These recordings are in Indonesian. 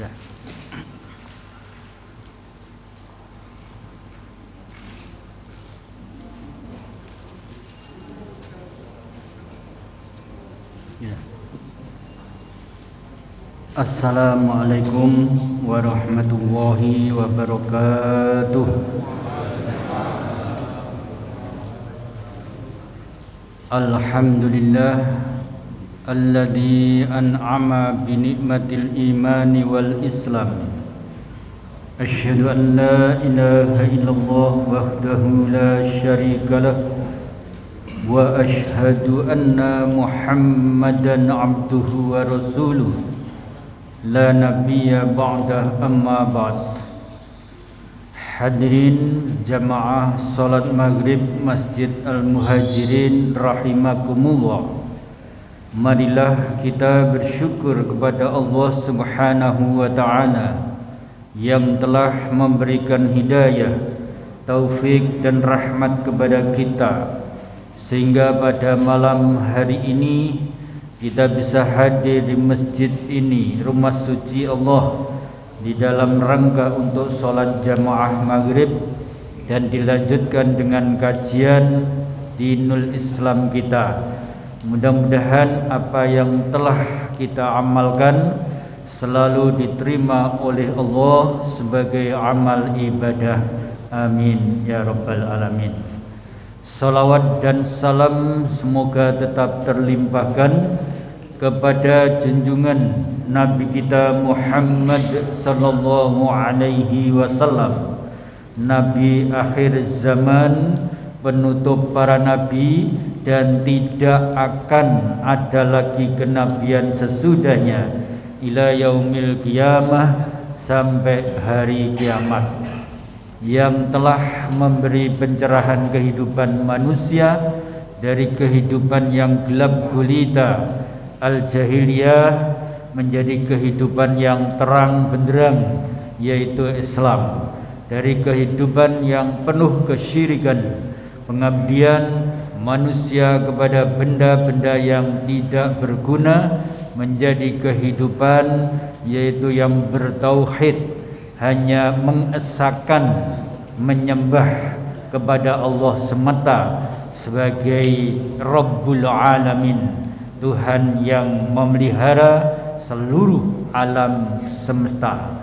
Ya. Ya. Assalamualaikum warahmatullahi wabarakatuh. Alhamdulillah alladzi an'ama bi ni'matil imani wal islam. Asyhadu an la ilaha illallah wahdahu la syarika lah wa asyhadu anna Muhammadan abduhu wa rasuluh la nabiyya ba'dah amma ba'd. Hadirin jamaah salat maghrib Masjid Al-Muhajirin rahimakumullah. Marilah kita bersyukur kepada Allah Subhanahu wa taala yang telah memberikan hidayah, taufik dan rahmat kepada kita sehingga pada malam hari ini kita bisa hadir di masjid ini, rumah suci Allah, di dalam rangka untuk sholat jamaah maghrib dan dilanjutkan dengan kajian dinul Islam kita. Mudah-mudahan apa yang telah kita amalkan selalu diterima oleh Allah sebagai amal ibadah. Amin ya rabbal alamin. Salawat dan salam semoga tetap terlimpahkan kepada junjungan Nabi kita Muhammad sallallahu alaihi wasallam, Nabi akhir zaman, penutup para nabi, dan tidak akan ada lagi kenabian sesudahnya ila yaumil qiyamah, sampai hari kiamat, yang telah memberi pencerahan kehidupan manusia dari kehidupan yang gelap gulita al-jahiliyah menjadi kehidupan yang terang benderang, yaitu Islam. Dari kehidupan yang penuh kesyirikan, pengabdian manusia kepada benda-benda yang tidak berguna, menjadi kehidupan yaitu yang bertauhid, hanya mengesahkan menyembah kepada Allah semata sebagai Rabbul Alamin, Tuhan yang memelihara seluruh alam semesta.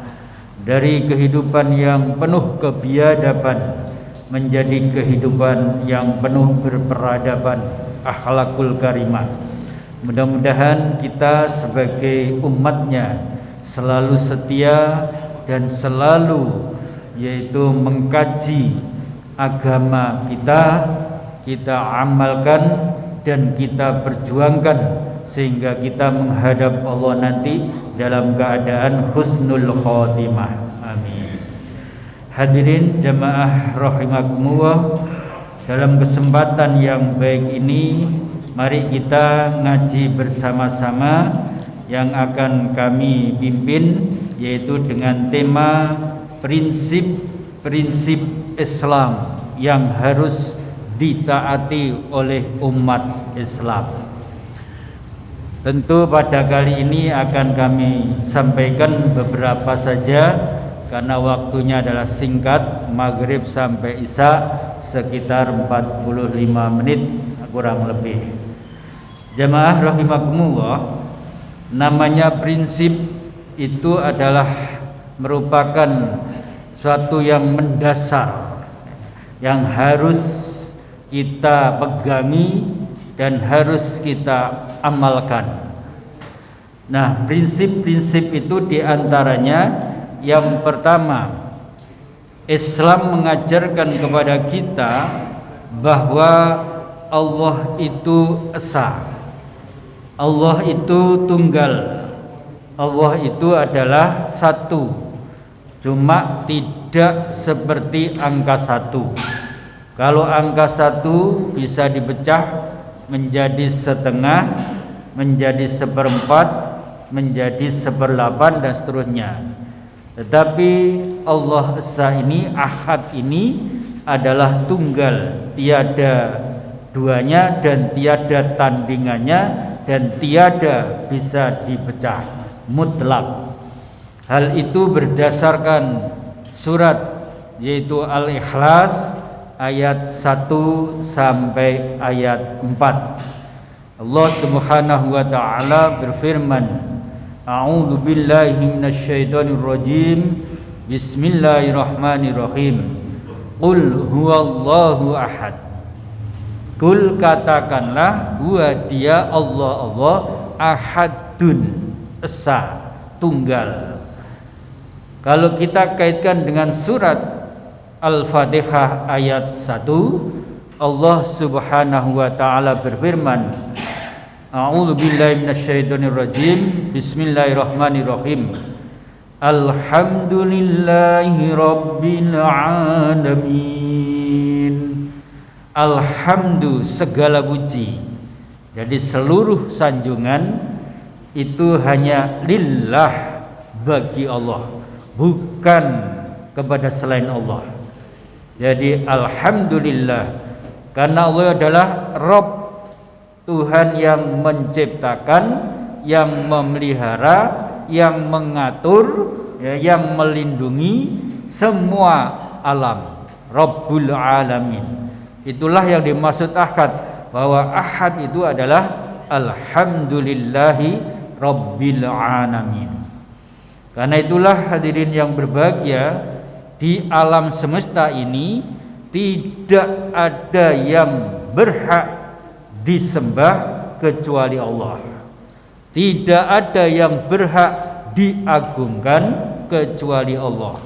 Dari kehidupan yang penuh kebiadaban menjadi kehidupan yang penuh berperadaban, akhlakul karimah. Mudah-mudahan kita sebagai umatnya selalu setia dan selalu yaitu mengkaji agama kita amalkan dan kita perjuangkan sehingga kita menghadap Allah nanti dalam keadaan husnul khotimah. Amin. Hadirin jamaah rahimakumullah, dalam kesempatan yang baik ini mari kita ngaji bersama-sama yang akan kami pimpin, yaitu dengan tema prinsip-prinsip Islam yang harus ditaati oleh umat Islam. Tentu pada kali ini akan kami sampaikan beberapa saja karena waktunya adalah singkat, maghrib sampai isya sekitar 45 menit kurang lebih. Jamaah rahimakumullah, namanya prinsip itu adalah merupakan suatu yang mendasar yang harus kita pegangi dan harus kita amalkan. Nah, prinsip-prinsip itu diantaranya yang pertama, Islam mengajarkan kepada kita bahwa Allah itu esa, Allah itu tunggal, Allah itu adalah satu, cuma tidak seperti angka satu. Kalau angka satu bisa dipecah menjadi setengah, menjadi seperempat, menjadi seperdelapan dan seterusnya. Tetapi Allah Esa ini, Ahad ini adalah tunggal, tiada duanya dan tiada tandingannya dan tiada bisa dipecah, mutlak. Hal itu berdasarkan surat yaitu Al-Ikhlas ayat 1 sampai ayat 4. Allah Subhanahu wa taala berfirman, A'udzu billahi minasyaitonir rajim. Bismillahirrahmanirrahim. Qul huwallahu ahad. Qul katakanlah, huwa dia Allah ahadun, esa, tunggal. Kalau kita kaitkan dengan surat Al-Fatihah ayat 1, Allah Subhanahu wa taala berfirman, A'udzu billahi minasyaitonir rajim. Bismillahirrahmanirrahim. Alhamdulillahi rabbil alamin. Alhamdu, segala puji. Jadi seluruh sanjungan itu hanya lillah, bagi Allah, bukan kepada selain Allah. Jadi alhamdulillah, karena Allah adalah Rabb, Tuhan yang menciptakan, yang memelihara, yang mengatur, yang melindungi semua alam. Rabbul alamin. Itulah yang dimaksud ahad, bahwa ahad itu adalah alhamdulillahi rabbil alamin. Karena itulah hadirin yang berbahagia, di alam semesta ini tidak ada yang berhak disembah kecuali Allah. Tidak ada yang berhak diagungkan kecuali Allah.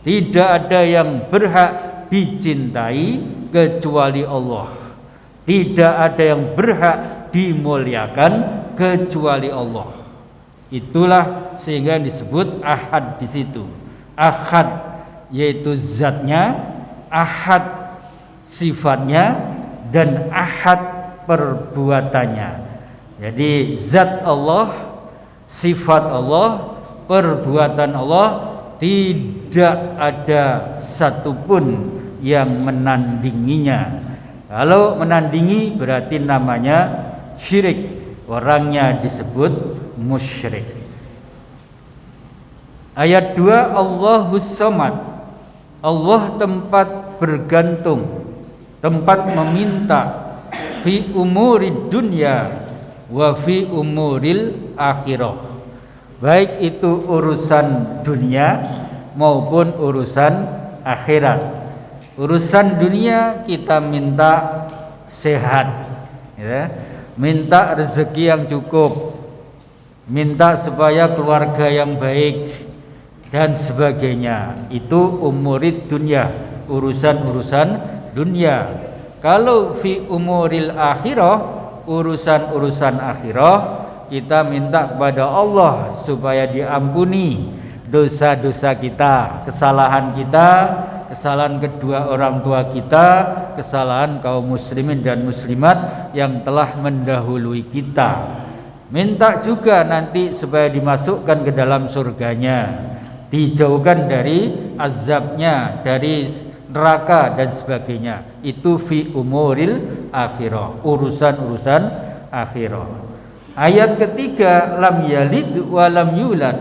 Tidak ada yang berhak dicintai kecuali Allah. Tidak ada yang berhak dimuliakan kecuali Allah. Itulah sehingga disebut ahad di situ. Ahad yaitu zatnya, ahad sifatnya, dan ahad perbuatannya. Jadi zat Allah, sifat Allah, perbuatan Allah, tidak ada satupun yang menandinginya. Kalau menandingi berarti namanya syirik, orangnya disebut musyrik. Ayat 2, Allahus Samad. Allah tempat bergantung, tempat meminta, fi umurid dunya wa fi umuril akhirah. Baik itu urusan dunia maupun urusan akhirat. Urusan dunia kita minta sehat, ya, minta rezeki yang cukup, minta supaya keluarga yang baik dan sebagainya. Itu umurid dunia, urusan-urusan dunia. Kalau fi umuril akhirah, urusan-urusan akhirah, kita minta kepada Allah supaya diampuni dosa-dosa kita, kesalahan kita, kesalahan kedua orang tua kita, kesalahan kaum muslimin dan muslimat yang telah mendahului kita. Minta juga nanti supaya dimasukkan ke dalam surganya, dijauhkan dari azabnya, dari neraka dan sebagainya. Itu fi umuril akhirah, urusan-urusan akhirah. Ayat ketiga, lam yalid wa lam yulad.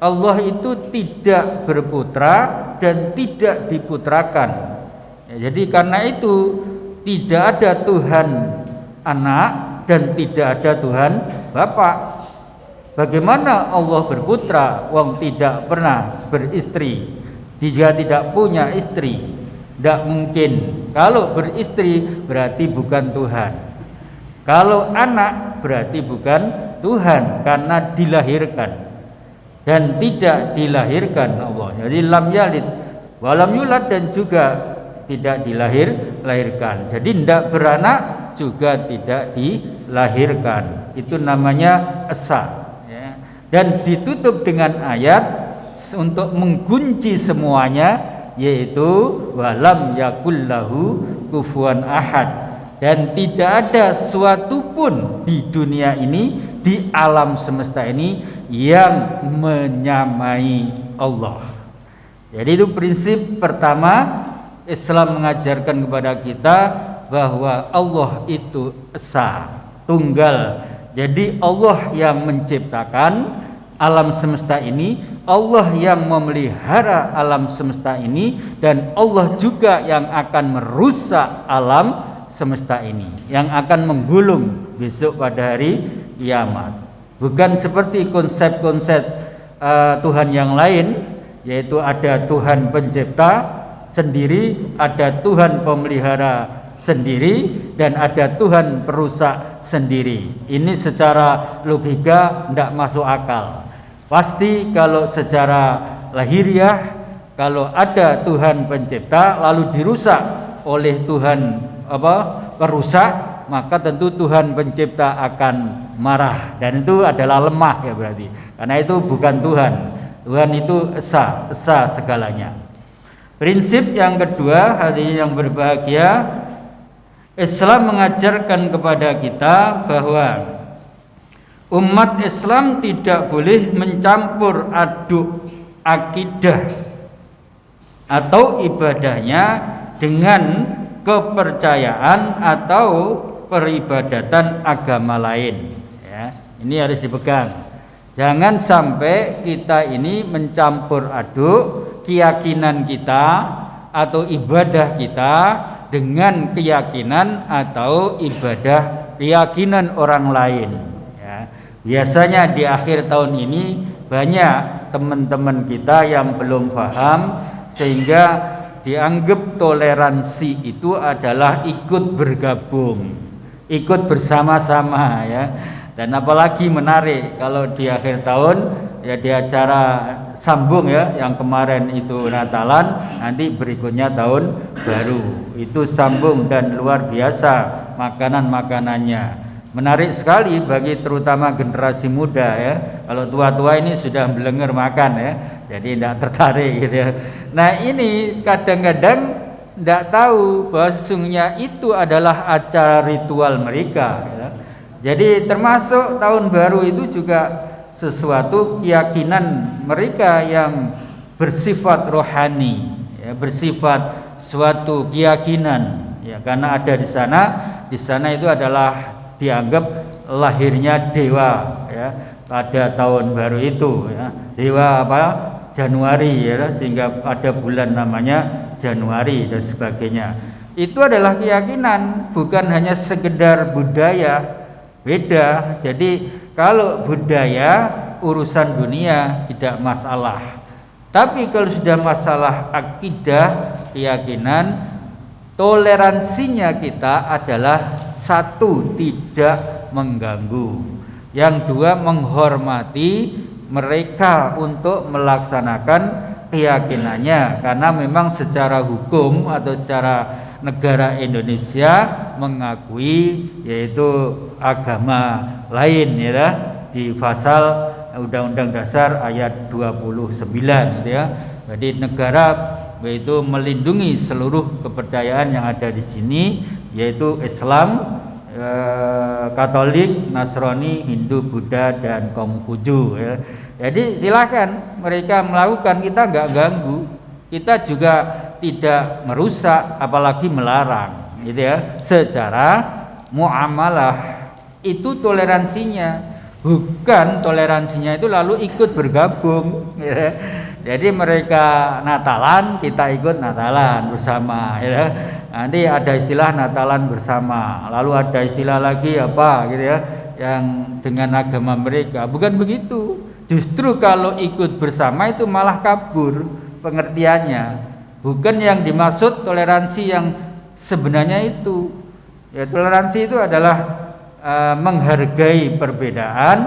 Allah itu tidak berputra dan tidak diputrakan. Jadi karena itu tidak ada Tuhan anak dan tidak ada Tuhan bapak. Bagaimana Allah berputra wong tidak pernah beristri, dia tidak punya istri? Tidak mungkin. Kalau beristri berarti bukan Tuhan. Kalau anak berarti bukan Tuhan karena dilahirkan dan tidak dilahirkan Allah. Jadi lam yalid wa lam yulad, dan juga tidak dilahirkan. Jadi tidak beranak juga tidak dilahirkan. Itu namanya esa, ya. Dan ditutup dengan ayat untuk mengkunci semuanya, yaitu walam yakullahu kufuwan ahad. Dan tidak ada suatu pun di dunia ini, di alam semesta ini, yang menyamai Allah. Jadi itu prinsip pertama. Islam mengajarkan kepada kita bahwa Allah itu esa, tunggal. Jadi Allah yang menciptakan alam semesta ini, Allah yang memelihara alam semesta ini, dan Allah juga yang akan merusak alam semesta ini, yang akan menggulung besok pada hari kiamat. Bukan seperti konsep-konsep Tuhan yang lain, yaitu ada Tuhan pencipta sendiri, ada Tuhan pemelihara sendiri, dan ada Tuhan perusak sendiri. Ini secara logika tidak masuk akal. Pasti kalau secara lahiriah, kalau ada Tuhan pencipta lalu dirusak oleh Tuhan perusak, maka tentu Tuhan pencipta akan marah, dan itu adalah lemah ya berarti. Karena itu bukan Tuhan. Tuhan itu esa segalanya. Prinsip yang kedua, hadirin yang berbahagia, Islam mengajarkan kepada kita bahwa umat Islam tidak boleh mencampur aduk akidah atau ibadahnya dengan kepercayaan atau peribadatan agama lain. Ya, ini harus dipegang. Jangan sampai kita ini mencampur aduk keyakinan kita atau ibadah kita dengan keyakinan atau ibadah keyakinan orang lain. Biasanya di akhir tahun ini banyak teman-teman kita yang belum paham, sehingga dianggap toleransi itu adalah ikut bergabung, ikut bersama-sama ya. Dan apalagi menarik kalau di akhir tahun ya, di acara sambung ya, yang kemarin itu Natalan, nanti berikutnya tahun baru, itu sambung dan luar biasa makanan-makanannya. Menarik sekali bagi terutama generasi muda ya. Kalau tua-tua ini sudah belenger makan ya, jadi tidak tertarik gitu ya. Nah ini kadang-kadang tidak tahu bahwa sesungguhnya itu adalah acara ritual mereka ya. Jadi termasuk tahun baru itu juga sesuatu keyakinan mereka yang bersifat rohani ya, bersifat suatu keyakinan ya, karena ada di sana itu adalah dianggap lahirnya dewa ya, pada tahun baru itu ya. Dewa apa? Januari ya, sehingga ada bulan namanya Januari dan sebagainya. Itu adalah keyakinan, bukan hanya sekedar budaya. Beda. Jadi kalau budaya urusan dunia tidak masalah. Tapi kalau sudah masalah akidah, keyakinan, toleransinya kita adalah satu, tidak mengganggu. Yang dua, menghormati mereka untuk melaksanakan keyakinannya, karena memang secara hukum atau secara negara Indonesia mengakui yaitu agama lain ya, di pasal Undang-Undang Dasar ayat 29 gitu ya. Jadi negara yaitu melindungi seluruh kepercayaan yang ada di sini, yaitu Islam, Katolik, Nasrani, Hindu, Buddha, dan Konghucu ya. Jadi silakan mereka melakukan, kita nggak ganggu, kita juga tidak merusak apalagi melarang gitu ya. Secara muamalah itu toleransinya, bukan toleransinya itu lalu ikut bergabung ya. Jadi mereka Natalan, kita ikut Natalan bersama ya. Nanti ada istilah Natalan bersama, lalu ada istilah lagi apa gitu ya, yang dengan agama mereka. Bukan begitu. Justru kalau ikut bersama itu malah kabur pengertiannya. Bukan yang dimaksud toleransi yang sebenarnya itu. Ya, toleransi itu adalah menghargai perbedaan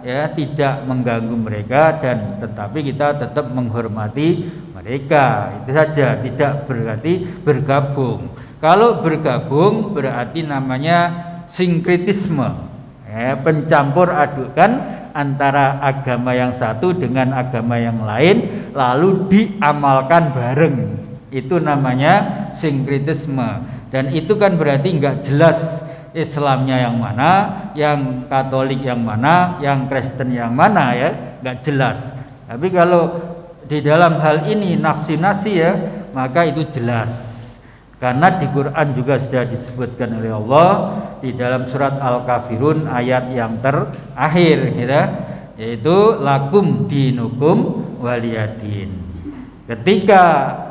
ya, tidak mengganggu mereka, dan tetapi kita tetap menghormati mereka. Itu saja, tidak berarti bergabung. Kalau bergabung berarti namanya sinkretisme ya, pencampur adukan antara agama yang satu dengan agama yang lain lalu diamalkan bareng, itu namanya sinkretisme. Dan itu kan berarti nggak jelas Islamnya yang mana, yang Katolik yang mana, yang Kristen yang mana ya, nggak jelas. Tapi kalau di dalam hal ini nafsi-nafsi ya, maka itu jelas. Karena di Quran juga sudah disebutkan oleh Allah di dalam surat Al-Kafirun ayat yang terakhir ya. yaitu lakum dinukum waliyadin. Ketika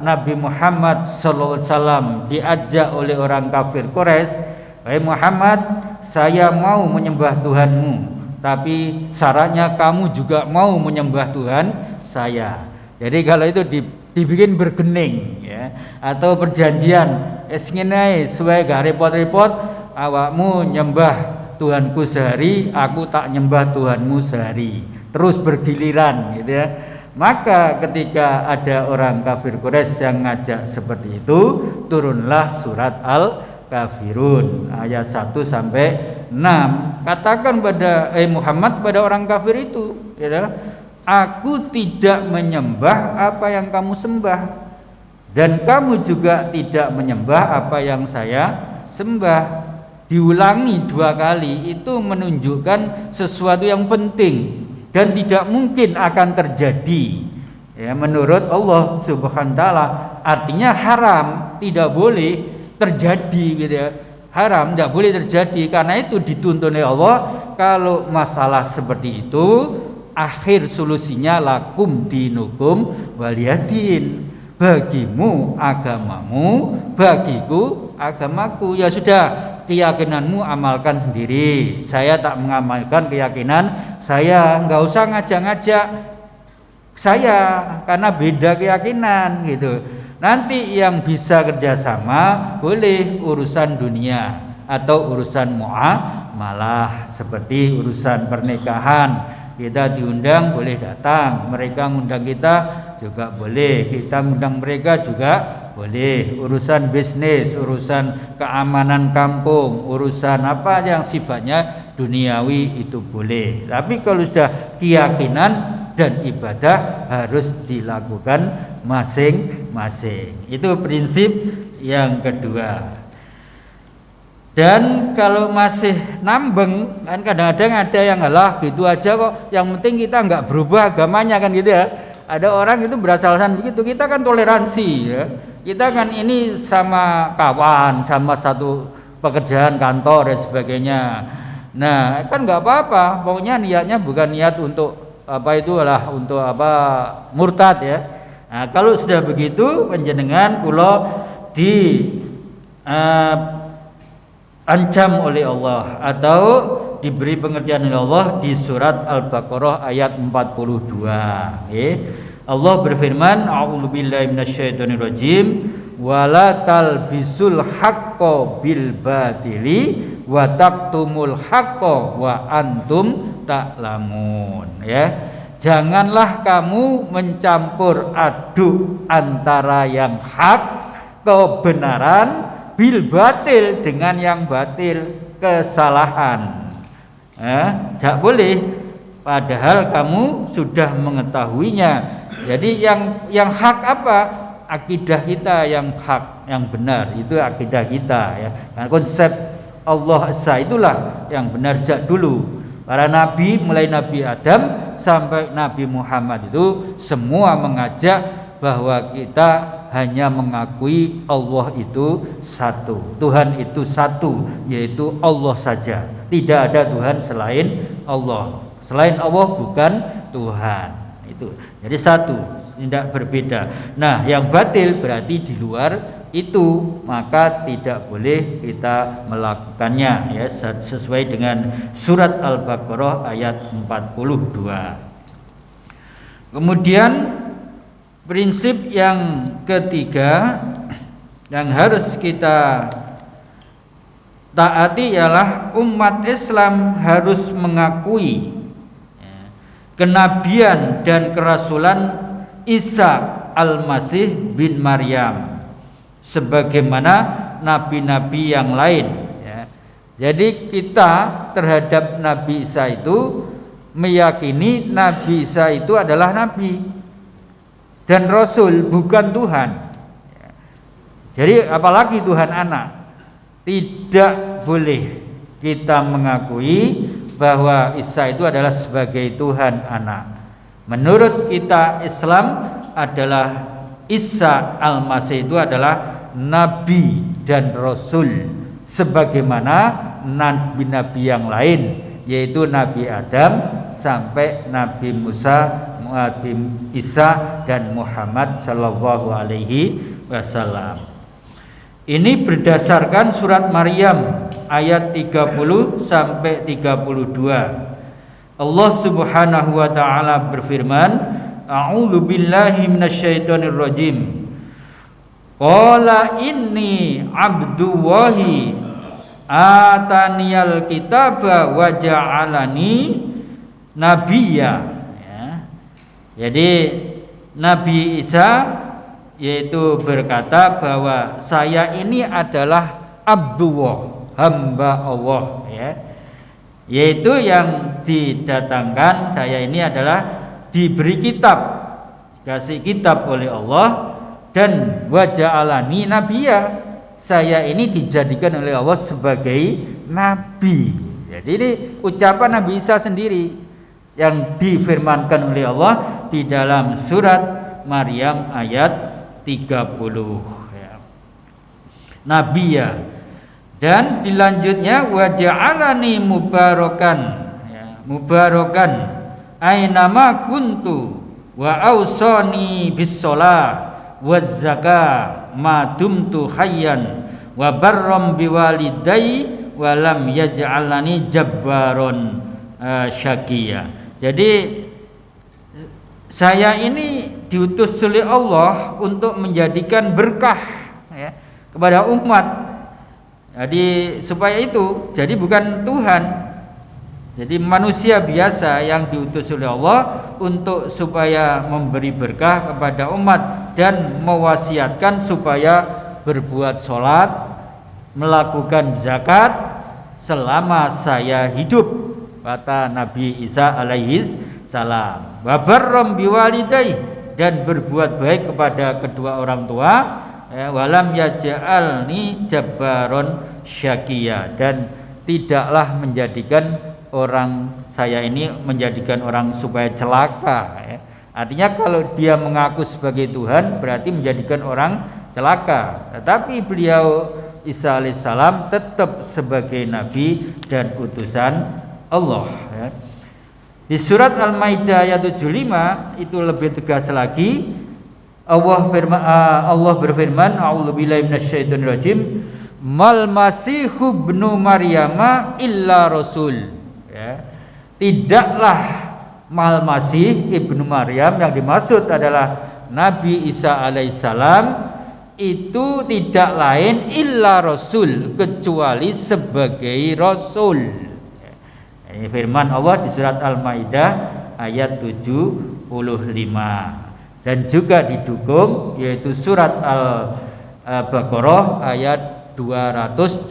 Nabi Muhammad SAW diajak oleh orang kafir Quraisy, "Wahai Muhammad, saya mau menyembah Tuhanmu, tapi syaratnya kamu juga mau menyembah Tuhan saya." Jadi kalau itu dibikin bergening ya, atau perjanjian, ngene suwe gak repot-repot, awakmu nyembah Tuhanku sehari, aku tak nyembah Tuhanmu sehari, terus bergiliran gitu ya. Maka ketika ada orang kafir Quraisy yang ngajak seperti itu, turunlah surat Al-Kafirun ayat 1 sampai 6. Katakan pada Muhammad, pada orang kafir itu, ya, aku tidak menyembah apa yang kamu sembah, dan kamu juga tidak menyembah apa yang saya sembah. Diulangi 2 kali, itu menunjukkan sesuatu yang penting dan tidak mungkin akan terjadi ya, menurut Allah Subhanahu wa taala. Artinya haram, tidak boleh terjadi gitu ya. Haram tidak boleh terjadi, karena itu dituntun oleh Allah. Kalau masalah seperti itu, akhir solusinya lakum dinukum waliyadin, bagimu agamamu, bagiku agamaku. Ya sudah, keyakinanmu amalkan sendiri, saya tak mengamalkan keyakinan saya, nggak usah ngajak-ngajak saya karena beda keyakinan gitu. Nanti yang bisa kerjasama boleh urusan dunia atau urusan muamalah, seperti urusan pernikahan. Kita diundang boleh datang, mereka ngundang kita juga boleh, kita ngundang mereka juga boleh. Urusan bisnis, urusan keamanan kampung, urusan apa yang sifatnya duniawi itu boleh. Tapi kalau sudah keyakinan dan ibadah harus dilakukan masing-masing. Itu prinsip yang kedua. Dan kalau masih nambeng, kan kadang-kadang ada yang ngalah gitu aja kok, yang penting kita nggak berubah agamanya kan gitu ya. Ada orang itu beralasan begitu. Kita kan toleransi ya, kita kan ini sama kawan, sama satu pekerjaan kantor dan sebagainya. Nah kan nggak apa-apa, pokoknya niatnya bukan niat untuk apa itu lah, untuk apa murtad ya. Nah kalau sudah begitu, panjenengan kula di ancam oleh Allah atau diberi pengertian oleh Allah di surat Al-Baqarah ayat 42. Allah berfirman, a'udzubillahi minasyaitonirrajim, wala talbisul haqqo bil batili wa taqtumul haqqo wa antum ta'lamun. Ya, janganlah kamu mencampur aduk antara yang hak, kebenaran, bil batil, dengan yang batil, kesalahan. Tidak boleh, padahal kamu sudah mengetahuinya. Jadi yang hak apa? Akidah kita yang hak, yang benar, itu akidah kita ya. Nah, konsep Allah Esa itulah yang benar sejak dulu. Para nabi, mulai Nabi Adam sampai Nabi Muhammad, itu semua mengajak bahwa kita hanya mengakui Allah itu satu, Tuhan itu satu, yaitu Allah saja. Tidak ada Tuhan selain Allah. Selain Allah bukan Tuhan. Itu. Jadi satu, tidak berbeda. Nah, yang batil berarti di luar itu, maka tidak boleh kita melakukannya ya, sesuai dengan surat Al-Baqarah ayat 42. Kemudian prinsip yang ketiga yang harus kita taati ialah umat Islam harus mengakui kenabian dan kerasulan Isa Al-Masih bin Maryam sebagaimana nabi-nabi yang lain ya. Jadi kita terhadap Nabi Isa itu meyakini Nabi Isa itu adalah nabi dan rasul, bukan Tuhan. Jadi apalagi Tuhan anak. Tidak boleh kita mengakui bahwa Isa itu adalah sebagai Tuhan anak. Menurut kita Islam adalah Isa Al-Masih itu adalah nabi dan rasul sebagaimana nabi-nabi yang lain yaitu Nabi Adam sampai Nabi Musa, Nabi Isa dan Muhammad sallallahu alaihi wasallam. Ini berdasarkan surat Maryam ayat 30 sampai 32. Allah Subhanahu wa taala berfirman, A'udzu billahi minasyaitonir rajim. Qala inni abdullahi ataniyal kitaba wa ja'alani nabiyya. Ya. Jadi Nabi Isa yaitu berkata bahwa saya ini adalah Abdullah, hamba Allah, ya. Yaitu yang didatangkan, saya ini adalah diberi kitab, kasih kitab oleh Allah, dan wa ja'alani nabiyya, saya ini dijadikan oleh Allah sebagai nabi. Jadi ini ucapan Nabi Isa sendiri yang difirmankan oleh Allah di dalam surat Maryam ayat 30, ya. Nabiyya. Dan dilanjutnya wa ja'alani mubarakan, ya, mubarakan ainama kuntu wa ausani bis shalah waz zakah ma dumtu hayyan wa barram biwalidayya wa lam yaj'alani jabbaron syaqiyya. Jadi saya ini diutus oleh Allah untuk menjadikan berkah, ya, kepada umat. Jadi supaya itu, jadi bukan Tuhan, jadi manusia biasa yang diutus oleh Allah untuk supaya memberi berkah kepada umat dan mewasiatkan supaya berbuat sholat, melakukan zakat selama saya hidup, kata Nabi Isa alaihi salam. Wa barram biwalidayya, dan berbuat baik kepada kedua orang tua, walam yaj'alni jabbaron syaqiyya, dan tidaklah menjadikan orang saya ini menjadikan orang supaya celaka, ya. Artinya kalau dia mengaku sebagai Tuhan berarti menjadikan orang celaka, tetapi beliau Isa alaihissalam tetap sebagai nabi dan utusan Allah, ya. Di surat Al-Maidah ayat 75 itu lebih tegas lagi. Allah berfirman, a'udzubillahi minasyaitonir rajim, mal masihu ibnu maryama illa rasul, ya. Tidaklah mal masih ibnu Maryam, yang dimaksud adalah Nabi Isa alaihissalam, itu tidak lain illa rasul, kecuali sebagai rasul. Ini firman Allah di surat Al-Maidah ayat 75. Dan juga didukung yaitu surat Al-Baqarah ayat 285.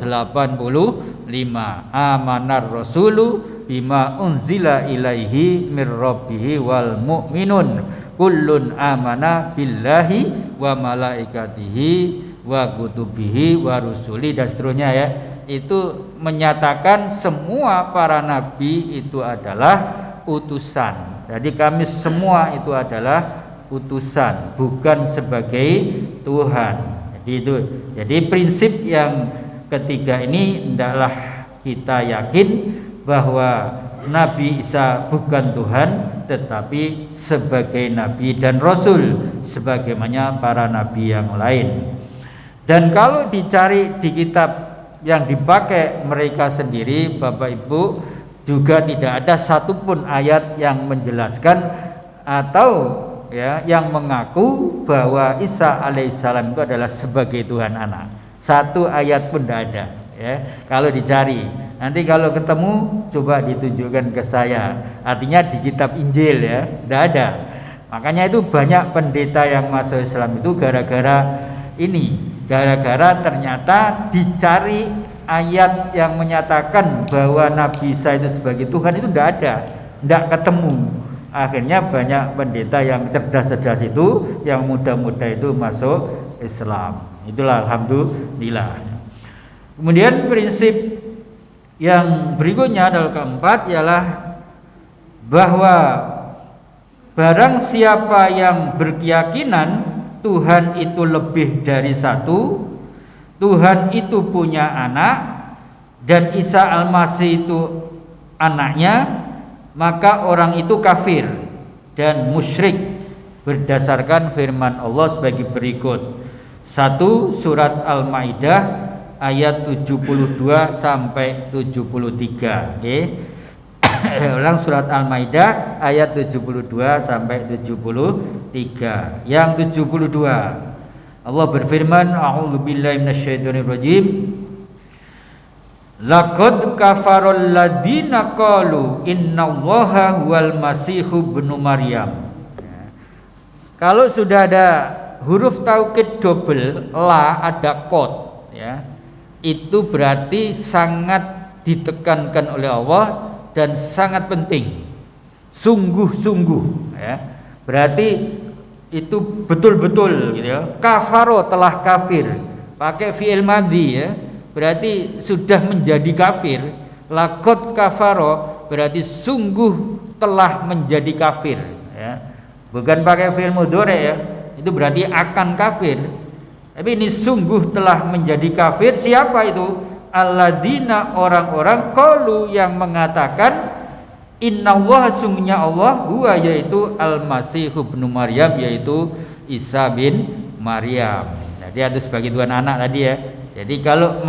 Amanar rasulu bima unzila ilaihi mir rabbihi wal mu'minun kullun amana billahi wa malaikatihi wa kutubihi wa rusuli, dan seterusnya, ya. Itu menyatakan semua para nabi itu adalah utusan. Jadi kami semua itu adalah utusan, bukan sebagai Tuhan. Jadi prinsip yang ketiga ini hendaklah kita yakin bahwa Nabi Isa bukan Tuhan, tetapi sebagai nabi dan rasul sebagaimana para nabi yang lain. Dan kalau dicari di kitab yang dipakai mereka sendiri, Bapak Ibu, juga tidak ada satupun ayat yang menjelaskan atau, ya, yang mengaku bahwa Isa alaihissalam itu adalah sebagai Tuhan anak. Satu ayat pun tidak ada, ya. Kalau dicari, nanti kalau ketemu coba ditunjukkan ke saya. Artinya di kitab Injil, ya, tidak ada. Makanya itu banyak pendeta yang masuk Islam itu gara-gara ini. Gara-gara ternyata dicari ayat yang menyatakan bahwa Nabi Isa itu sebagai Tuhan, itu tidak ada, tidak ketemu. Akhirnya banyak pendeta yang cerdas-cerdas itu, yang muda-muda itu masuk Islam. Itulah alhamdulillah. Kemudian prinsip yang berikutnya adalah keempat, ialah bahwa barang siapa yang berkeyakinan Tuhan itu lebih dari satu, Tuhan itu punya anak, dan Isa Al-Masih itu anaknya, maka orang itu kafir dan musyrik berdasarkan firman Allah sebagai berikut. 1 Surat Al-Maidah ayat 72 sampai 73. Ulang surat Al-Maidah ayat 72 sampai 73. Yang 72 Allah berfirman, a'udzubillahi minasyaitonirrajim. Laqad kafarul ladina qalu innallaha huwal masihu ibnu Maryam. Kalau sudah ada huruf taukid double, la ada qad, ya. Itu berarti sangat ditekankan oleh Allah dan sangat penting. Sungguh-sungguh, ya. Berarti itu betul-betul gitu ya. Kafaro telah kafir. Pakai fi'il madhi ya. Berarti sudah menjadi kafir. Laqad kafaro berarti sungguh telah menjadi kafir ya. Bukan pakai fi'il mudhari ya. Itu berarti akan kafir. Tapi ini sungguh telah menjadi kafir. Siapa itu? Alladzina orang-orang qalu yang mengatakan innallaha sungguhnya Allah huwa yaitu al-Masih ibnu Maryam yaitu Isa bin Maryam. Jadi ada sebagai Tuhan anak tadi ya. Jadi kalau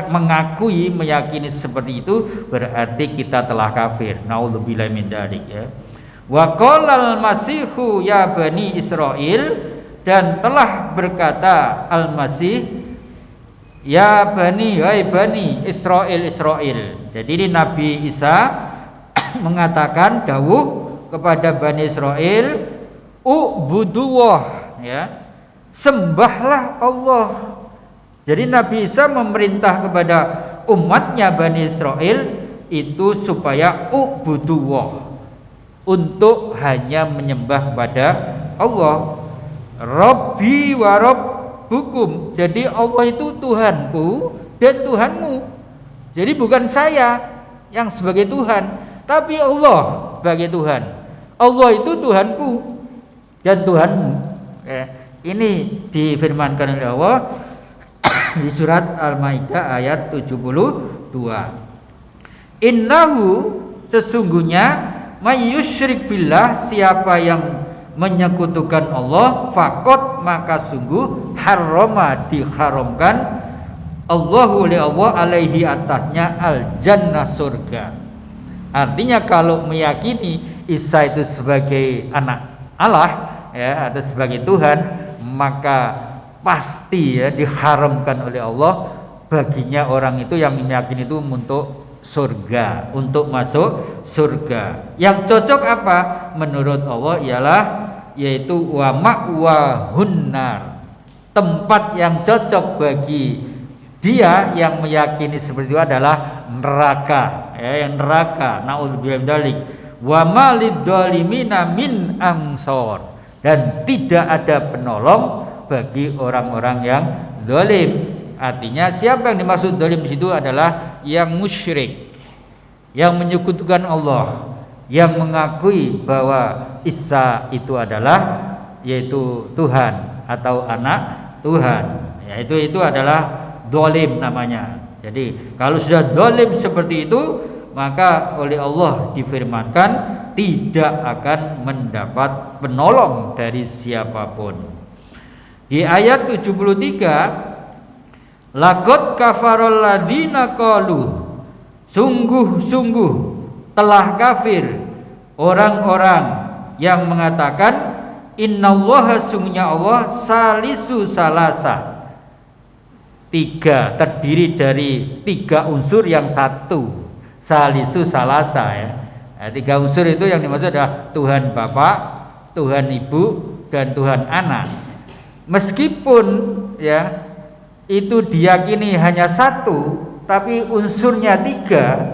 mengakui meyakini seperti itu berarti kita telah kafir. Naudzubillahi min dzalik ya. Wa qala al-Masihu ya bani Israil, dan telah berkata Al-Masih ya bani, hai bani Israil. Jadi ini Nabi Isa mengatakan dawuh kepada Bani Israel, ubudullah ya, sembahlah Allah. Jadi Nabi Isa memerintah kepada umatnya Bani Israel itu supaya ubudullah, untuk hanya menyembah kepada Allah. Rabbi wa rabbukum, jadi Allah itu Tuhanku dan Tuhanmu. Jadi bukan saya yang sebagai Tuhan, tapi Allah sebagai Tuhan. Allah itu Tuhanku dan Tuhanmu. Ini difirmankan oleh Allah di surat Al-Maidah ayat 72. Innahu sesungguhnya may yusyrik billah, siapa yang menyekutukan Allah, faqad maka sungguh harrama diharamkan Allahu li Allah alaihi atasnya al jannah surga. Artinya kalau meyakini Isa itu sebagai anak Allah ya, atau sebagai Tuhan, maka pasti ya diharamkan oleh Allah baginya orang itu yang meyakini itu untuk surga, untuk masuk surga. Yang cocok apa menurut Allah ialah yaitu wa ma'wahun nar, tempat yang cocok bagi dia yang meyakini seperti itu adalah neraka ya, yang neraka. Naudzubillahi min dzalik. Wa malid dhalimina min ansor, dan tidak ada penolong bagi orang-orang yang zalim. Artinya siapa yang dimaksud zalim di situ adalah yang musyrik, yang menyekutukan Allah, yang mengakui bahwa Isa itu adalah yaitu Tuhan atau anak Tuhan. Ya, itu adalah zalim namanya. Jadi kalau sudah zalim seperti itu, maka oleh Allah difirmankan tidak akan mendapat penolong dari siapapun. Di ayat 73, laqad kafarul ladina qalu, sungguh-sungguh telah kafir orang-orang yang mengatakan innallaha sungguhnya Allah salisu salasa, tiga, terdiri dari tiga unsur yang satu, salisu salasa ya. Nah, tiga unsur itu yang dimaksud adalah Tuhan Bapa, Tuhan Ibu, dan Tuhan Anak. Meskipun ya itu diyakini hanya satu, tapi unsurnya tiga,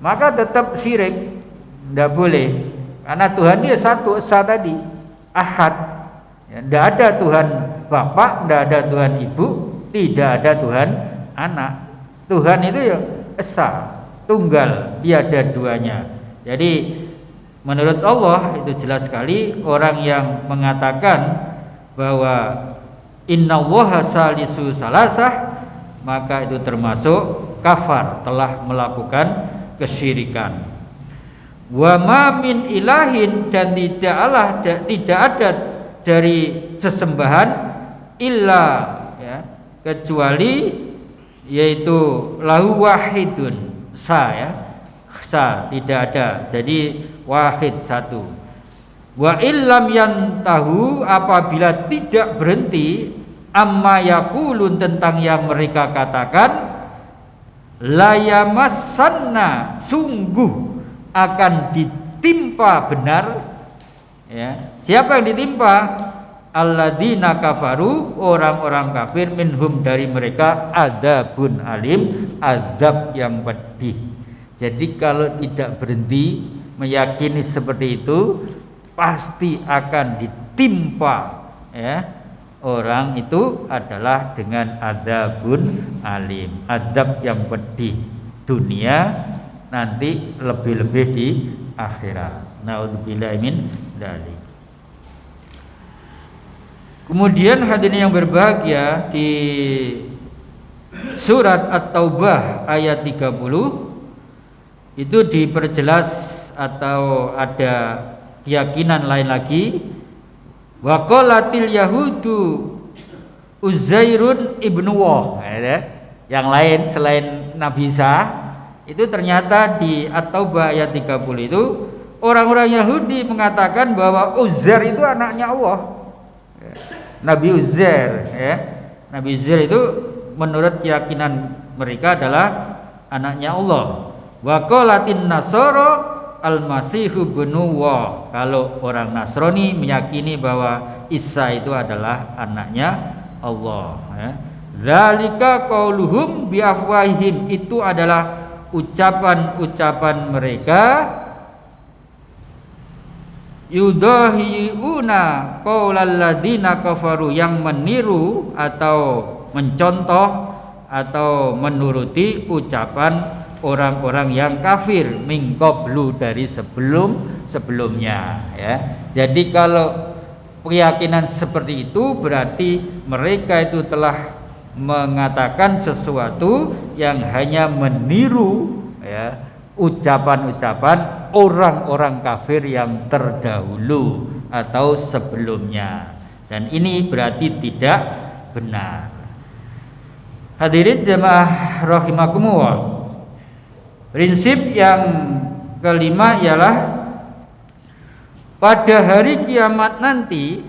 maka tetap syirik, tidak boleh. Karena Tuhan dia satu, esa tadi, ahad. Tidak ada Tuhan Bapa, tidak ada Tuhan Ibu, tidak ada Tuhan Anak. Tuhan itu ya esa, tunggal, tiada duanya. Jadi menurut Allah itu jelas sekali, orang yang mengatakan bahwa innallaha salisu salasah, maka itu termasuk kafar, telah melakukan kesyirikan. Wa ma min ilahin, dan tidak ada dari sesembahan illa, ya, kecuali yaitu lahu wahidun, ya, tidak ada, jadi wahid, satu. Wa illam yantahu, apabila tidak berhenti amma yaqulun, tentang yang mereka katakan, la yamassanna, sungguh akan ditimpa benar, ya. Siapa yang ditimpa? Alladzina kafaru, orang-orang kafir, minhum, dari mereka, adzabun alim, azab yang pedih. Jadi kalau tidak berhenti meyakini seperti itu, pasti akan ditimpa, ya, orang itu adalah dengan adzabun alim, azab yang pedih dunia, nanti lebih-lebih di akhirat. Naudzubillahi min dzalik. Kemudian hadirin yang berbahagia, di surat At-Taubah ayat 30 itu diperjelas atau ada keyakinan lain lagi. Wa qalatil yahudu Uzairun ibnu Wah, yang lain selain Nabi Isa. Itu ternyata di At-Taubah ayat 30 itu orang-orang Yahudi mengatakan bahwa Uzair itu anaknya Allah, Nabi Uzair, ya. Nabi Uzair itu menurut keyakinan mereka adalah anaknya Allah. Wa qalatin nasara al-masihu ibnu Wah, kalau orang Nasrani meyakini bahwa Isa itu adalah anaknya Allah, ya. Dzalika qauluhum bi afwahihim, itu adalah ucapan-ucapan mereka, yudahiuna qaulal ladzina kafaru, yang meniru atau mencontoh atau menuruti ucapan orang-orang yang kafir, min qablu, dari sebelumnya, ya. Jadi kalau keyakinan seperti itu berarti mereka itu telah mengatakan sesuatu yang hanya meniru, ya, ucapan-ucapan orang-orang kafir yang terdahulu atau sebelumnya, dan ini berarti tidak benar. Hadirin jemaah rahimakumullah, prinsip yang kelima ialah pada hari kiamat nanti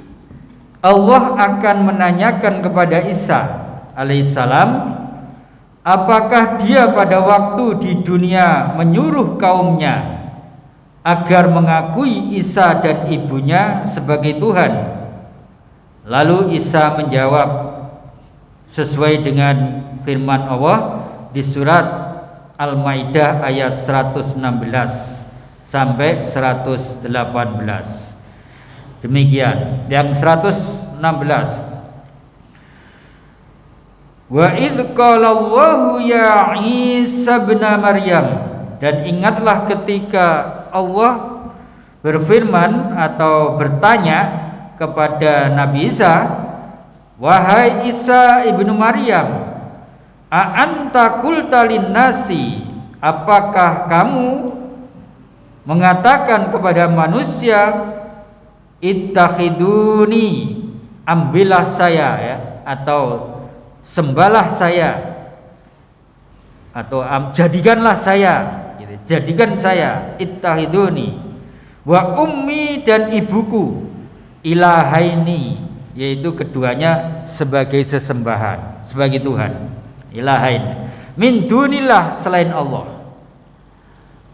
Allah akan menanyakan kepada Isa alaihissalam, apakah dia pada waktu di dunia menyuruh kaumnya agar mengakui Isa dan ibunya sebagai Tuhan. Lalu Isa menjawab sesuai dengan firman Allah di surat Al-Maidah ayat 116 sampai 118. Demikian yang 116. Wa idz qala Allahu ya Isa ibn Maryam, dan ingatlah ketika Allah berfirman atau bertanya kepada Nabi Isa, wahai Isa ibnu Maryam, a anta qulta linnasi, apakah kamu mengatakan kepada manusia, ittakhiduni, ambillah saya, ya, atau sembahlah saya, atau jadikanlah saya, gitu. Jadikan saya, ittakhiduni, wa ummi, dan ibuku, ilahaini, yaitu keduanya sebagai sesembahan, sebagai Tuhan, ilahaini, min dunillah, selain Allah.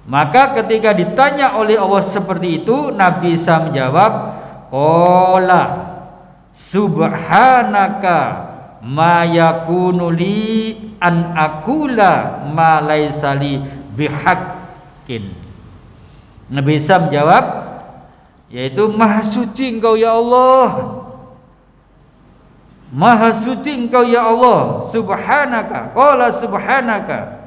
Maka ketika ditanya oleh Allah seperti itu, Nabi Isa menjawab, qala subhanaka ma yakunu li an aqula ma laisa li bihaqqin. Nabi Isa menjawab, yaitu maha suci engkau ya Allah, maha suci engkau ya Allah, subhanaka, qala subhanaka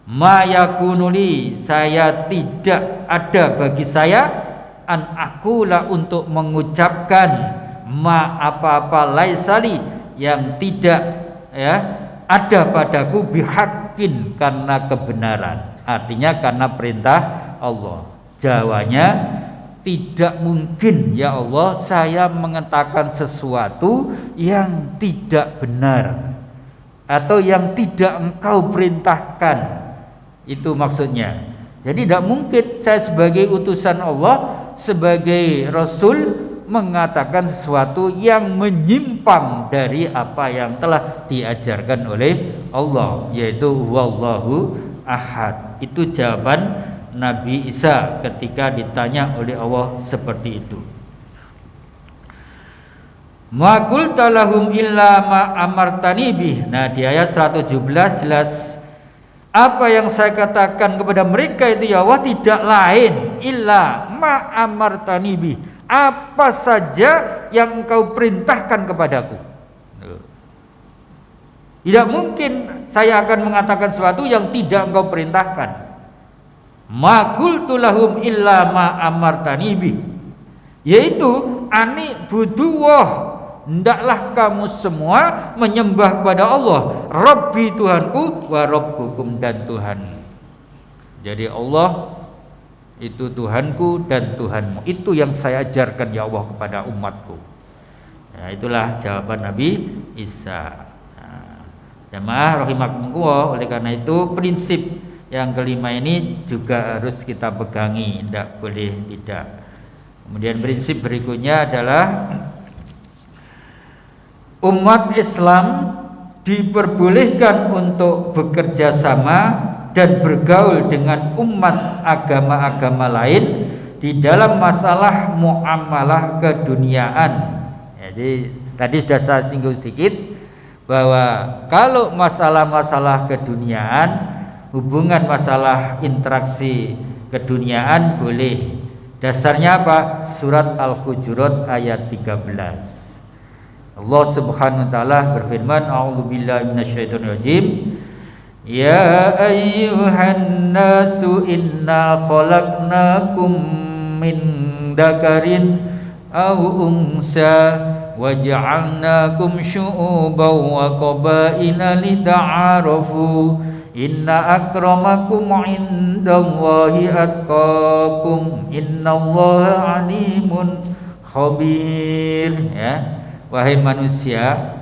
ma yakunu li, saya tidak ada bagi saya, an aqula, untuk mengucapkan, ma apa-apa, laisali, yang tidak, ya, ada padaku, bihaqqin, karena kebenaran, artinya karena perintah Allah. Jawabnya, tidak mungkin ya Allah saya mengatakan sesuatu yang tidak benar atau yang tidak Engkau perintahkan. Itu maksudnya. Jadi tidak mungkin saya sebagai utusan Allah, sebagai Rasul mengatakan sesuatu yang menyimpang dari apa yang telah diajarkan oleh Allah, yaitu wallahu ahad. Itu jawaban Nabi Isa ketika ditanya oleh Allah seperti itu. Ma qulta lahum illa ma amartani bih. Nah, di ayat 117 jelas apa yang saya katakan kepada mereka itu ya Allah tidak lain illa ma amartani bih. Apa saja yang Engkau perintahkan kepadaku. Tidak mungkin saya akan mengatakan sesuatu yang tidak Engkau perintahkan. Ma qultu lahum illa ma amartani bi, yaitu ani buduwah, hendaklah kamu semua menyembah kepada Allah, Rabbi Tuhanku wa Rabbukum, dan Tuhan. Jadi Allah itu Tuhanku dan Tuhanmu. Itu yang saya ajarkan ya Allah kepada umatku. Ya, itulah jawaban Nabi Isa. Nah, jamaah rahimakumullah, oleh karena itu prinsip yang kelima ini juga harus kita pegangi, tidak boleh tidak. Kemudian prinsip berikutnya adalah umat Islam diperbolehkan untuk bekerja sama dan bergaul dengan umat agama-agama lain di dalam masalah muamalah keduniaan. Jadi tadi sudah saya singgung sedikit bahwa kalau masalah-masalah keduniaan, hubungan masalah interaksi keduniaan boleh. Dasarnya apa? Surat Al-Hujurat ayat 13. Allah Subhanahu wa taala berfirman, a'udzubillahi minasyaitonir rajim. Ya ayyuhan nasu inna khalaqnakum min dzakarin aw unsa waja'alnakum syu'uban wa qabaila lita'arafu. Inna akramakum indallahi atqakum innallaha alimun khabir. Ya, wahai manusia,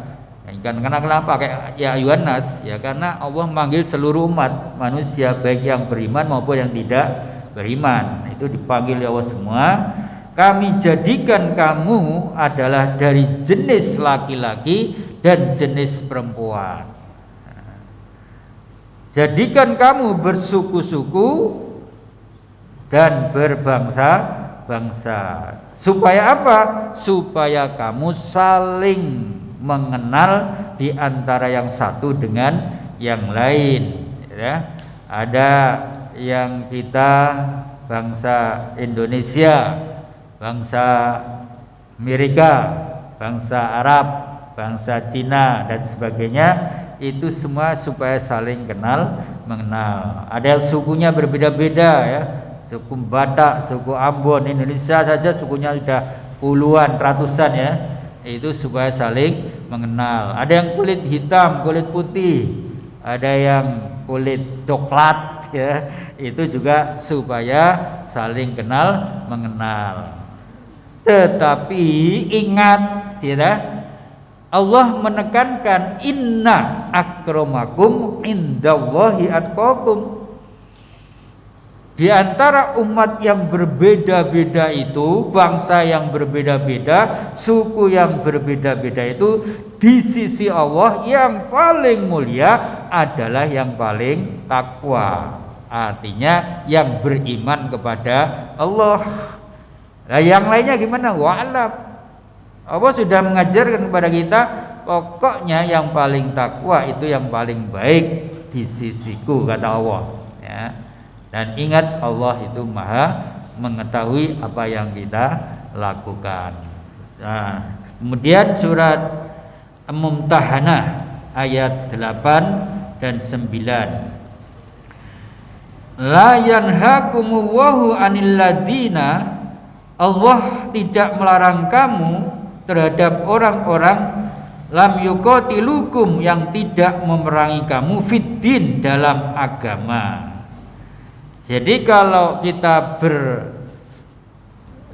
karena kenapa kayak ya ayuhan nas, ya karena Allah memanggil seluruh umat manusia, baik yang beriman maupun yang tidak beriman. Itu dipanggil ya Allah semua. Kami jadikan kamu adalah dari jenis laki-laki dan jenis perempuan. Jadikan kamu bersuku-suku dan berbangsa-bangsa. Supaya apa? Supaya kamu saling mengenal di antara yang satu dengan yang lain. Ya. Ada yang kita bangsa Indonesia, bangsa Amerika, bangsa Arab, bangsa Cina dan sebagainya. Itu semua supaya saling kenal mengenal. Ada yang sukunya berbeda-beda ya, suku Batak, suku Ambon, Indonesia saja sukunya sudah puluhan, ratusan ya. Itu supaya saling mengenal. Ada yang kulit hitam, kulit putih, ada yang kulit coklat ya. Itu juga supaya saling kenal mengenal. Tetapi ingat ya, Allah menekankan inna akramakum indallahi atqakum. Di antara umat yang berbeda-beda itu, bangsa yang berbeda-beda, suku yang berbeda-beda itu, di sisi Allah yang paling mulia adalah yang paling takwa. Artinya yang beriman kepada Allah. Nah, yang lainnya gimana? Wa'alam. Allah sudah mengajarkan kepada kita, pokoknya yang paling takwa itu yang paling baik di sisiku, kata Allah ya. Dan ingat, Allah itu maha mengetahui apa yang kita lakukan. Nah, kemudian surat Mumtahanah ayat 8 dan 9. La yanhakumullahu anil ladina, Allah tidak melarang kamu terhadap orang-orang lam yuqatilukum, yang tidak memerangi kamu fiddin, dalam agama. Jadi kalau kita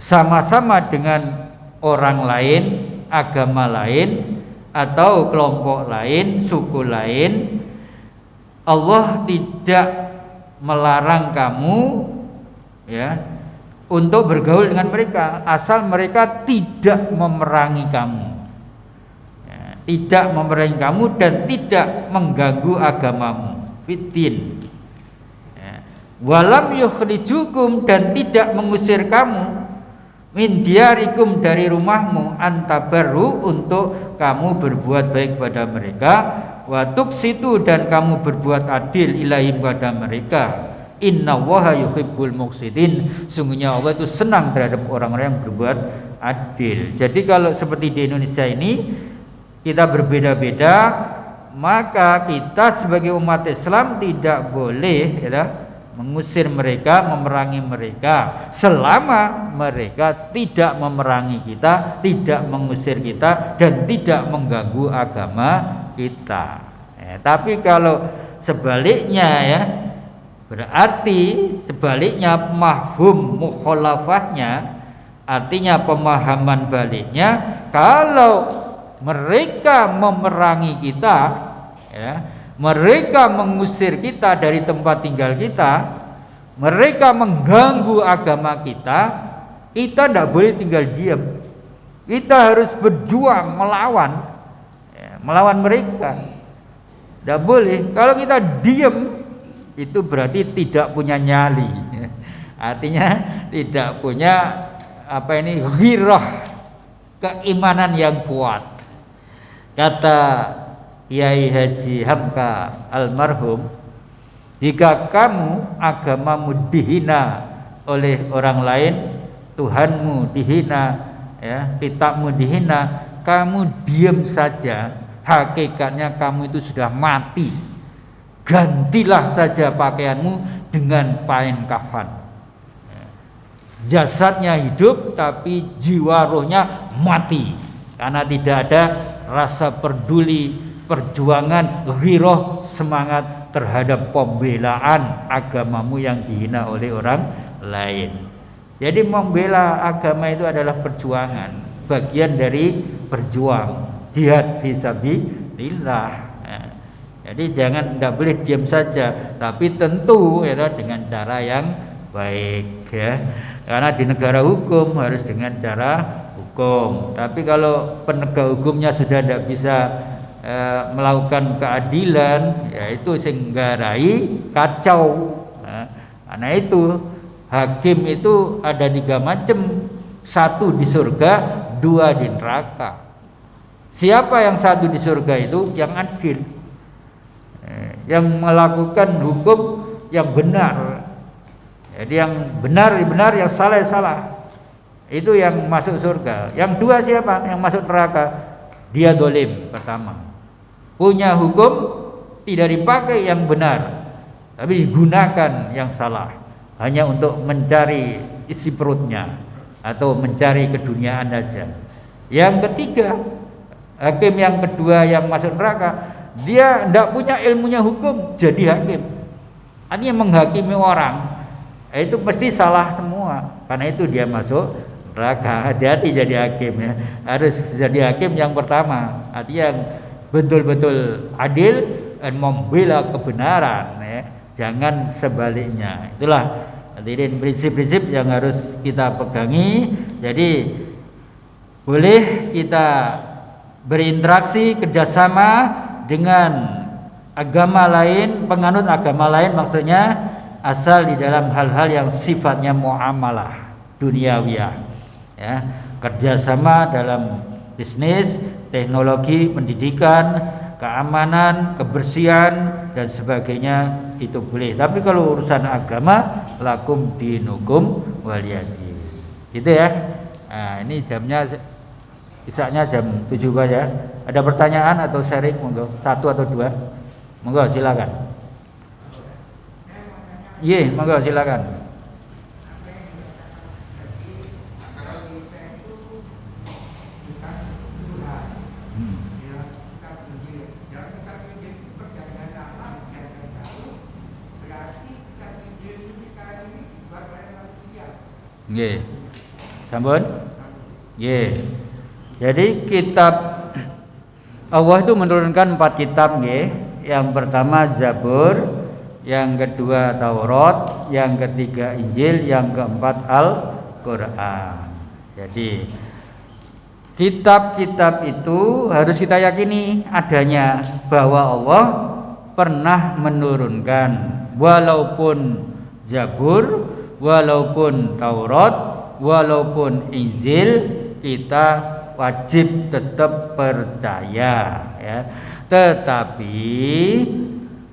bersama-sama dengan orang lain, agama lain, atau kelompok lain, suku lain, Allah tidak melarang kamu ya untuk bergaul dengan mereka, asal mereka tidak memerangi kamu, ya, tidak memerangi kamu dan tidak mengganggu agamamu, fitin. Walam yukhrijukum, dan tidak mengusir kamu, min diarikum, dari rumahmu, antabaru, untuk kamu berbuat baik kepada mereka, wa tuqsitu, dan kamu berbuat adil ilaihim, kepada mereka. Innallaha yuhibbul muqsitin, sungguhnya Allah itu senang terhadap orang-orang yang berbuat adil. Jadi kalau seperti di Indonesia ini kita berbeda-beda, maka kita sebagai umat Islam tidak boleh ya, mengusir mereka, memerangi mereka, selama mereka tidak memerangi kita, tidak mengusir kita, dan tidak mengganggu agama kita. Tapi kalau sebaliknya ya, berarti sebaliknya mafhum mukhalafahnya, artinya pemahaman baliknya, kalau mereka memerangi kita ya, mereka mengusir kita dari tempat tinggal kita, mereka mengganggu agama kita, kita tidak boleh tinggal diam. Kita harus berjuang melawan, ya, melawan mereka. Tidak boleh. Kalau kita diam, itu berarti tidak punya nyali. Artinya tidak punya ghirah, keimanan yang kuat. Kata Kiai Haji Hamka almarhum, jika kamu agamamu dihina oleh orang lain, Tuhanmu dihina, ya, kitabmu dihina, kamu diam saja, hakikatnya kamu itu sudah mati. Gantilah saja pakaianmu dengan kain kafan. Jasadnya hidup tapi jiwa rohnya mati, karena tidak ada rasa peduli, perjuangan, ghirah, semangat terhadap pembelaan agamamu yang dihina oleh orang lain. Jadi membela agama itu adalah perjuangan, bagian dari berjuang, jihad fisabilillah. Jadi tidak boleh diam saja, tapi tentu ya, dengan cara yang baik ya. Karena di negara hukum harus dengan cara hukum. Tapi kalau penegak hukumnya sudah tidak bisa melakukan keadilan, yaitu singgarai kacau. Karena itu hakim itu ada 3 macam, 1 di surga, 2 di neraka. Siapa yang 1 di surga itu? Yang adil, yang melakukan hukum yang benar. Jadi yang benar, yang salah. Itu yang masuk surga. Yang 2 siapa? Yang masuk neraka. Dia dolim pertama. Punya hukum tidak dipakai yang benar, tapi digunakan yang salah, hanya untuk mencari isi perutnya atau mencari keduniaan saja. Yang ketiga, hakim yang kedua yang masuk neraka, dia tidak punya ilmunya hukum, jadi hakim. Artinya menghakimi orang, itu pasti salah semua. Karena itu dia masuk neraka. Hati-hati jadi hakim ya. Harus jadi hakim yang pertama, artinya yang betul-betul adil dan membela kebenaran ya. Jangan sebaliknya. Itulah hadirin prinsip-prinsip yang harus kita pegangi. Jadi boleh kita berinteraksi, kerjasama dengan agama lain, penganut agama lain maksudnya, asal di dalam hal-hal yang sifatnya muamalah duniawiyah ya. Kerjasama dalam bisnis, teknologi, pendidikan, keamanan, kebersihan dan sebagainya itu boleh. Tapi kalau urusan agama, lakum dinukum waliyadin. Gitu ya. Nah, ini jamnya isaknya jam 7 ya. Ada pertanyaan atau sharing monggo, 1 atau 2? Monggo silakan. Iya, monggo silakan. Nggih. Sampun? Nggih. Jadi kitab Allah itu menurunkan 4 kitab nggih. Yang pertama Zabur, yang kedua Taurat, yang ketiga Injil, yang keempat Al-Qur'an. Jadi kitab-kitab itu harus kita yakini adanya, bahwa Allah pernah menurunkan, walaupun Zabur, walaupun Taurat, walaupun Injil, kita wajib tetap percaya ya. Tetapi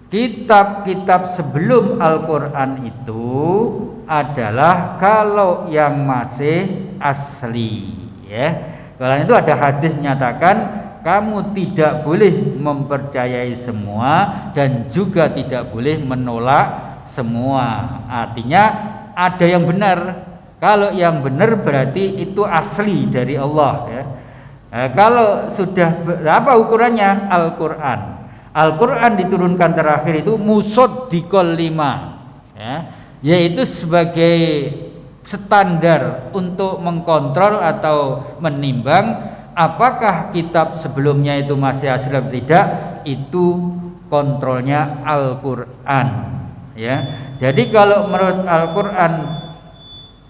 kitab-kitab sebelum Al-Qur'an itu adalah kalau yang masih asli ya. Kalau itu ada hadis menyatakan kamu tidak boleh mempercayai semua dan juga tidak boleh menolak semua. Artinya ada yang benar. Kalau yang benar berarti itu asli dari Allah ya. Kalau sudah apa ukurannya? Al-Qur'an. Al-Qur'an diturunkan terakhir itu musaddiqal lima ya, yaitu sebagai standar untuk mengkontrol atau menimbang apakah kitab sebelumnya itu masih asli atau tidak. Itu kontrolnya Al-Qur'an ya. Jadi kalau menurut Al-Qur'an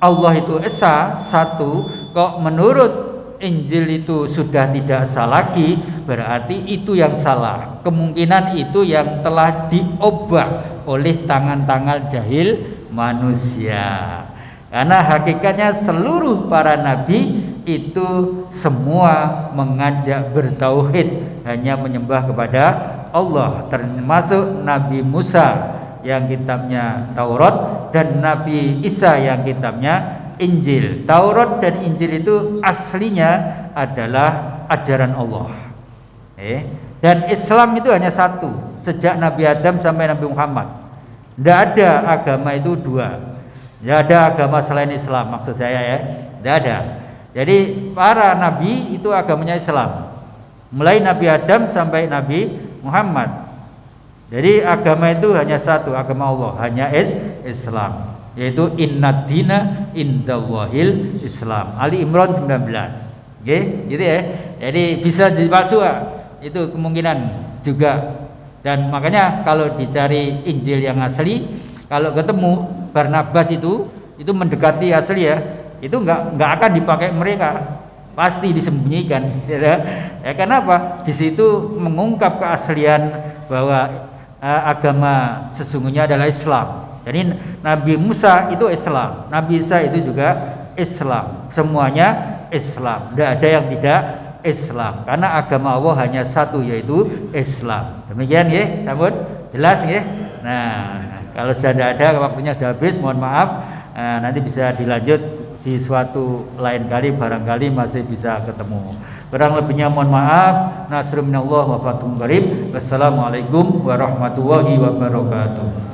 Allah itu esa satu, kok menurut Injil itu sudah tidak sah lagi, berarti itu yang salah. Kemungkinan itu yang telah diubah oleh tangan-tangan jahil manusia. Karena hakikatnya seluruh para nabi itu semua mengajak bertauhid, hanya menyembah kepada Allah, termasuk Nabi Musa yang kitabnya Taurat dan Nabi Isa yang kitabnya Injil. Taurat dan Injil itu aslinya adalah ajaran Allah. Dan Islam itu hanya satu sejak Nabi Adam sampai Nabi Muhammad. Tidak ada agama itu dua. Tidak ada agama selain Islam, maksud saya ya. Tidak ada. Jadi para nabi itu agamanya Islam. Mulai Nabi Adam sampai Nabi Muhammad. Jadi agama itu hanya satu, agama Allah, hanya Islam, yaitu innad dina indallahil Islam. Ali Imran 19. Oke, gitu ya. Jadi bisa jadi palsu, itu kemungkinan juga. Dan makanya kalau dicari Injil yang asli, kalau ketemu Barnabas itu mendekati asli ya, itu nggak akan dipakai mereka, pasti disembunyikan. Ya, kenapa? Di situ mengungkap keaslian bahwa agama sesungguhnya adalah Islam. Jadi Nabi Musa itu Islam, Nabi Isa itu juga Islam, semuanya Islam. Tidak ada yang tidak Islam, karena agama Allah hanya satu, yaitu Islam. Demikian ya, sampun jelas ya. Nah, kalau sudah tidak ada, waktunya sudah habis, mohon maaf. Nanti bisa dilanjut di suatu lain kali, barangkali masih bisa ketemu. Kurang lebihnya mohon maaf. Nasrun minallah wa fathun qarib. Wassalamualaikum warahmatullahi wabarakatuh.